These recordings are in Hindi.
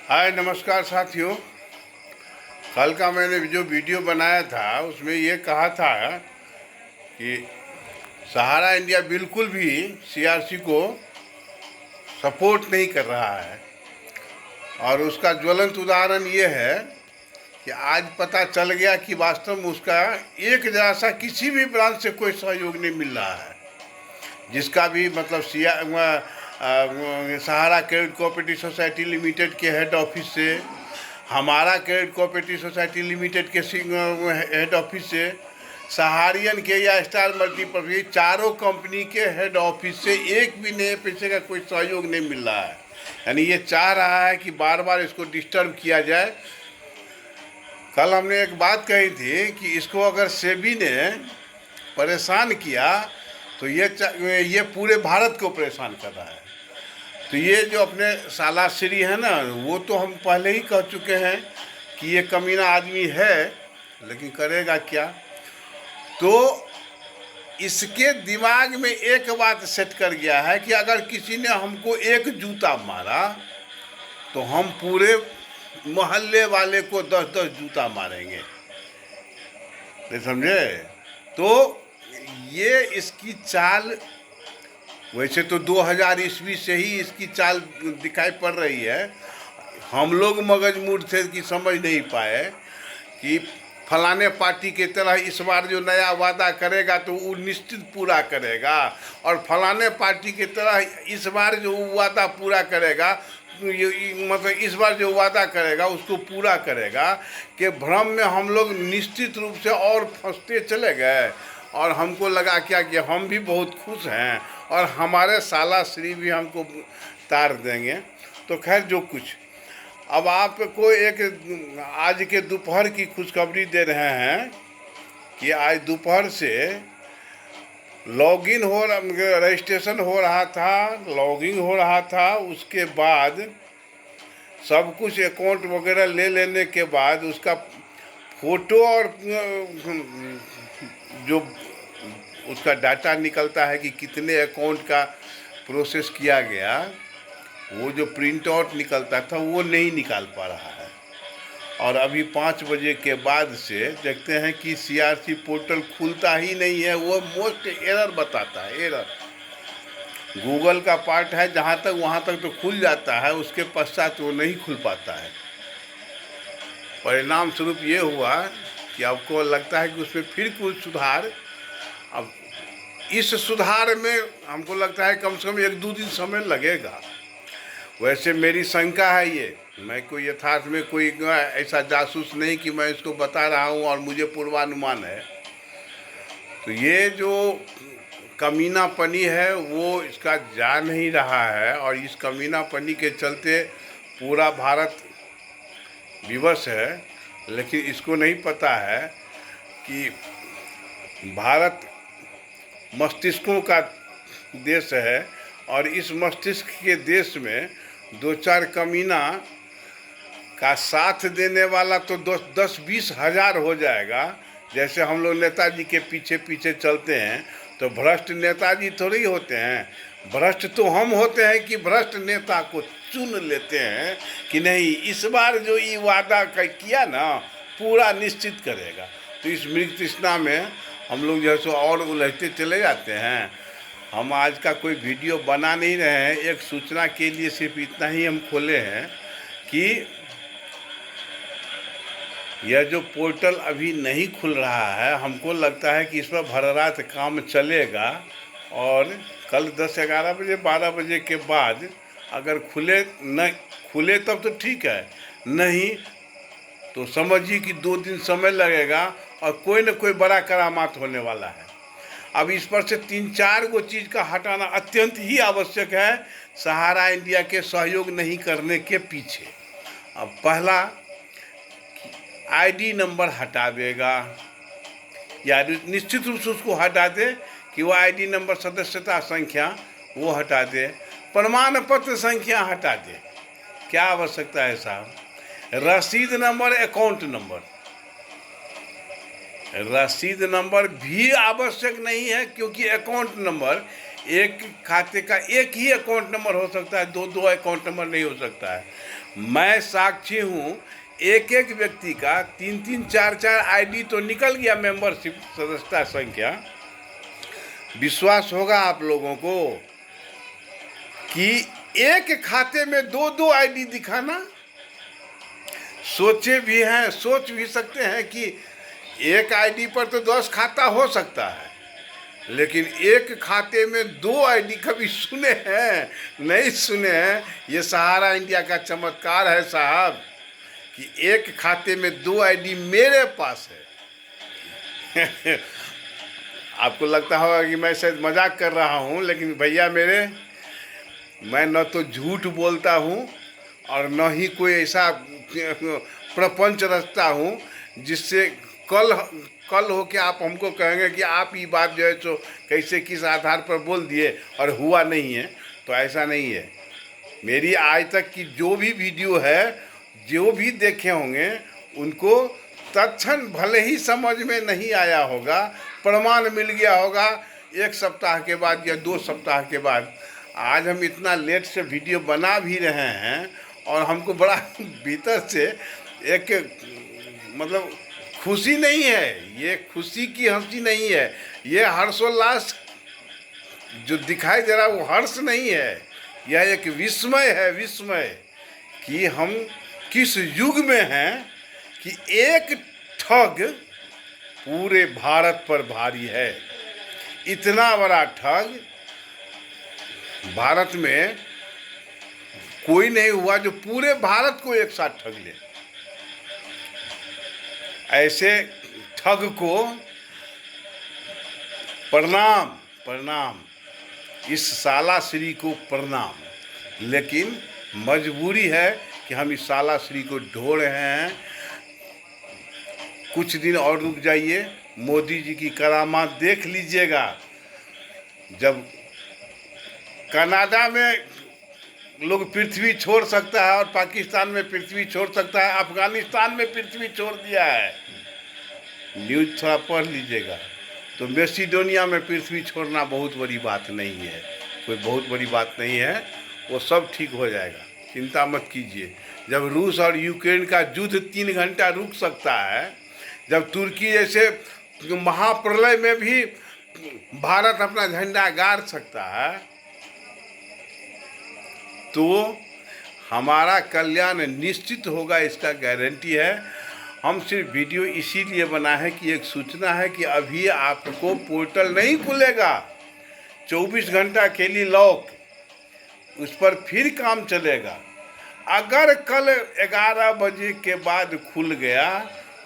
हाय नमस्कार साथियों। कल का मैंने जो वीडियो बनाया था उसमें ये कहा था कि सहारा इंडिया बिल्कुल भी सीआरसी को सपोर्ट नहीं कर रहा है। और उसका ज्वलंत उदाहरण ये है कि आज पता चल गया कि वास्तव में उसका एक जरा सा किसी भी ब्रांच से कोई सहयोग नहीं मिल रहा है। जिसका भी मतलब सहारा क्रेडिट कोऑपरेटिव सोसाइटी लिमिटेड के हेड ऑफिस से, हमारा क्रेडिट कोऑपरेटिव सोसाइटी लिमिटेड के हेड ऑफिस से, सहारियन के या स्टार मल्टीपर्पज, चारों कंपनी के हेड ऑफिस से एक भी नए पैसे का कोई सहयोग नहीं मिल रहा है। यानी ये चाह रहा है कि बार बार इसको डिस्टर्ब किया जाए। कल हमने एक बात कही थी कि इसको अगर सेबी ने परेशान किया तो ये पूरे भारत को परेशान कर रहा है। तो ये जो अपने सालाश्री है ना, वो तो हम पहले ही कह चुके हैं कि ये कमीना आदमी है, लेकिन करेगा क्या। तो इसके दिमाग में एक बात सेट कर गया है कि अगर किसी ने हमको एक जूता मारा तो हम पूरे मोहल्ले वाले को 10-10 जूता मारेंगे। नहीं समझे? तो ये इसकी चाल, वैसे तो 2000 ईस्वी से ही इसकी चाल दिखाई पड़ रही है। हम लोग मगजमूड थे कि समझ नहीं पाए कि फलाने पार्टी के तरह इस बार जो नया वादा करेगा तो वो निश्चित पूरा करेगा, और फलाने पार्टी के तरह इस बार जो वादा पूरा करेगा, मतलब इस बार जो वादा करेगा उसको पूरा करेगा। कि भ्रम में हम लोग निश्चित रूप से और फंसते चले गए, और हमको लगा क्या कि हम भी बहुत खुश हैं और हमारे सालाश्री भी हमको तार देंगे। तो खैर जो कुछ, अब आपको एक आज के दोपहर की खुशखबरी दे रहे हैं कि आज दोपहर से लॉगिन हो रजिस्ट्रेशन हो रहा था, लॉगिन हो रहा था। उसके बाद सब कुछ अकाउंट वगैरह ले लेने के बाद उसका फ़ोटो और जो उसका डाटा निकलता है कि कितने अकाउंट का प्रोसेस किया गया, वो जो प्रिंट आउट निकलता था वो नहीं निकाल पा रहा है। और अभी 5 बजे के बाद से देखते हैं कि सीआरसी पोर्टल खुलता ही नहीं है। वो मोस्ट एरर बताता है, एरर। गूगल का पार्ट है, जहाँ तक वहाँ तक तो खुल जाता है, उसके पश्चात वो नहीं खुल पाता है। परिणाम स्वरूप ये हुआ कि आपको लगता है कि उसमें फिर कुछ सुधार, अब इस सुधार में हमको लगता है कम से कम 1-2 दिन समय लगेगा। वैसे मेरी शंका है, ये मैं कोई यथार्थ में कोई ऐसा जासूस नहीं कि मैं इसको बता रहा हूँ और मुझे पूर्वानुमान है। तो ये जो कमीनापनी है वो इसका जा नहीं रहा है, और इस कमीनापनी के चलते पूरा भारत विवश है। लेकिन इसको नहीं पता है कि भारत मस्तिष्कों का देश है, और इस मस्तिष्क के देश में 2-4 कमीना का साथ देने वाला तो 10-20 हज़ार हो जाएगा। जैसे हम लोग नेताजी के पीछे पीछे चलते हैं तो भ्रष्ट नेताजी थोड़ी होते हैं, भ्रष्ट तो हम होते हैं कि भ्रष्ट नेता को चुन लेते हैं कि नहीं, इस बार जो ये वादा किया ना पूरा निश्चित करेगा। तो इस मृग तृष्णा में हम लोग जो है सो और उलझते चले जाते हैं। हम आज का कोई वीडियो बना नहीं रहे हैं, एक सूचना के लिए सिर्फ इतना ही हम खोले हैं कि यह जो पोर्टल अभी नहीं खुल रहा है, हमको लगता है कि इस पर भर रात काम चलेगा। और कल 10-11 बजे 12 बजे के बाद अगर खुले तब तो ठीक है, नहीं तो समझिए कि 2 दिन समय लगेगा और कोई न कोई बड़ा करामात होने वाला है। अब इस पर से 3-4 गो चीज़ का हटाना अत्यंत ही आवश्यक है सहारा इंडिया के सहयोग नहीं करने के पीछे। अब पहला, आईडी नंबर हटा देगा, या निश्चित रूप से उसको हटा दे कि वो आईडी नंबर, सदस्यता संख्या वो हटा दे, प्रमाण पत्र संख्या हटा दे। क्या आवश्यकता है साहब? रसीद नंबर, अकाउंट नंबर, रसीद नंबर भी आवश्यक नहीं है, क्योंकि अकाउंट नंबर एक खाते का एक ही अकाउंट नंबर हो सकता है, दो दो अकाउंट नंबर नहीं हो सकता है। मैं साक्षी हूँ, एक एक व्यक्ति का 3 3 4 4 आईडी तो निकल गया, मेंबरशिप सदस्यता संख्या। विश्वास होगा आप लोगों को कि एक खाते में दो दो आईडी दिखाना, सोचे भी हैं, सोच भी सकते हैं कि एक आईडी पर तो 10 खाता हो सकता है, लेकिन एक खाते में 2 आईडी कभी सुने हैं? नहीं सुने हैं। ये सहारा इंडिया का चमत्कार है साहब कि एक खाते में 2 आईडी मेरे पास है। आपको लगता होगा कि मैं शायद मजाक कर रहा हूँ, लेकिन भैया मेरे, मैं न तो झूठ बोलता हूँ और न ही कोई ऐसा प्रपंच रचता हूँ जिससे कल हो के आप हमको कहेंगे कि आप ये बात जो है सो कैसे किस आधार पर बोल दिए और हुआ नहीं है। तो ऐसा नहीं है। मेरी आज तक की जो भी वीडियो है, जो भी देखे होंगे, उनको तत्क्षण भले ही समझ में नहीं आया होगा, प्रमाण मिल गया होगा 1 सप्ताह के बाद या 2 सप्ताह के बाद। आज हम इतना लेट से वीडियो बना भी रहे हैं और हमको बड़ा भीतर से एक मतलब खुशी नहीं है, ये खुशी की हंसी नहीं है, ये हर्षोल्लास जो दिखाई दे रहा है वो हर्ष नहीं है, यह एक विस्मय है, विस्मय कि हम किस युग में हैं कि एक ठग पूरे भारत पर भारी है। इतना बड़ा ठग भारत में कोई नहीं हुआ जो पूरे भारत को एक साथ ठग ले। ऐसे ठग को प्रणाम, प्रणाम, इस सालाश्री को प्रणाम। लेकिन मजबूरी है कि हम इस सालाश्री को ढो रहे हैं। कुछ दिन और रुक जाइए, मोदी जी की करामात देख लीजिएगा। जब कनाडा में लोग पृथ्वी छोड़ सकता है और पाकिस्तान में पृथ्वी छोड़ सकता है, अफगानिस्तान में पृथ्वी छोड़ दिया है। न्यूज़ थोड़ा पढ़ लीजिएगा। तो मैसिडोनिया में पृथ्वी छोड़ना बहुत बड़ी बात नहीं है, कोई बहुत बड़ी बात नहीं है, वो सब ठीक हो जाएगा, चिंता मत कीजिए। जब रूस और यूक्रेन का युद्ध 3 घंटा रुक सकता है, जब तुर्की जैसे महाप्रलय में भी भारत अपना झंडा गाड़ सकता है, तो हमारा कल्याण निश्चित होगा, इसका गारंटी है। हम सिर्फ वीडियो इसीलिए बना है कि एक सूचना है कि अभी आपको पोर्टल नहीं खुलेगा, 24 घंटा के लिए लॉक, उस पर फिर काम चलेगा। अगर कल 11 बजे के बाद खुल गया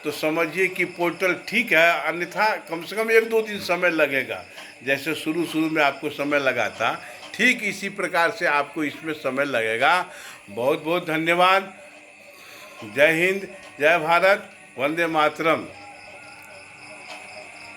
तो समझिए कि पोर्टल ठीक है, अन्यथा कम से कम 1-2 दिन समय लगेगा। जैसे शुरू में आपको समय लगा था, ठीक इसी प्रकार से आपको इसमें समय लगेगा। बहुत बहुत धन्यवाद। जय हिंद, जय भारत, वंदे मातरम।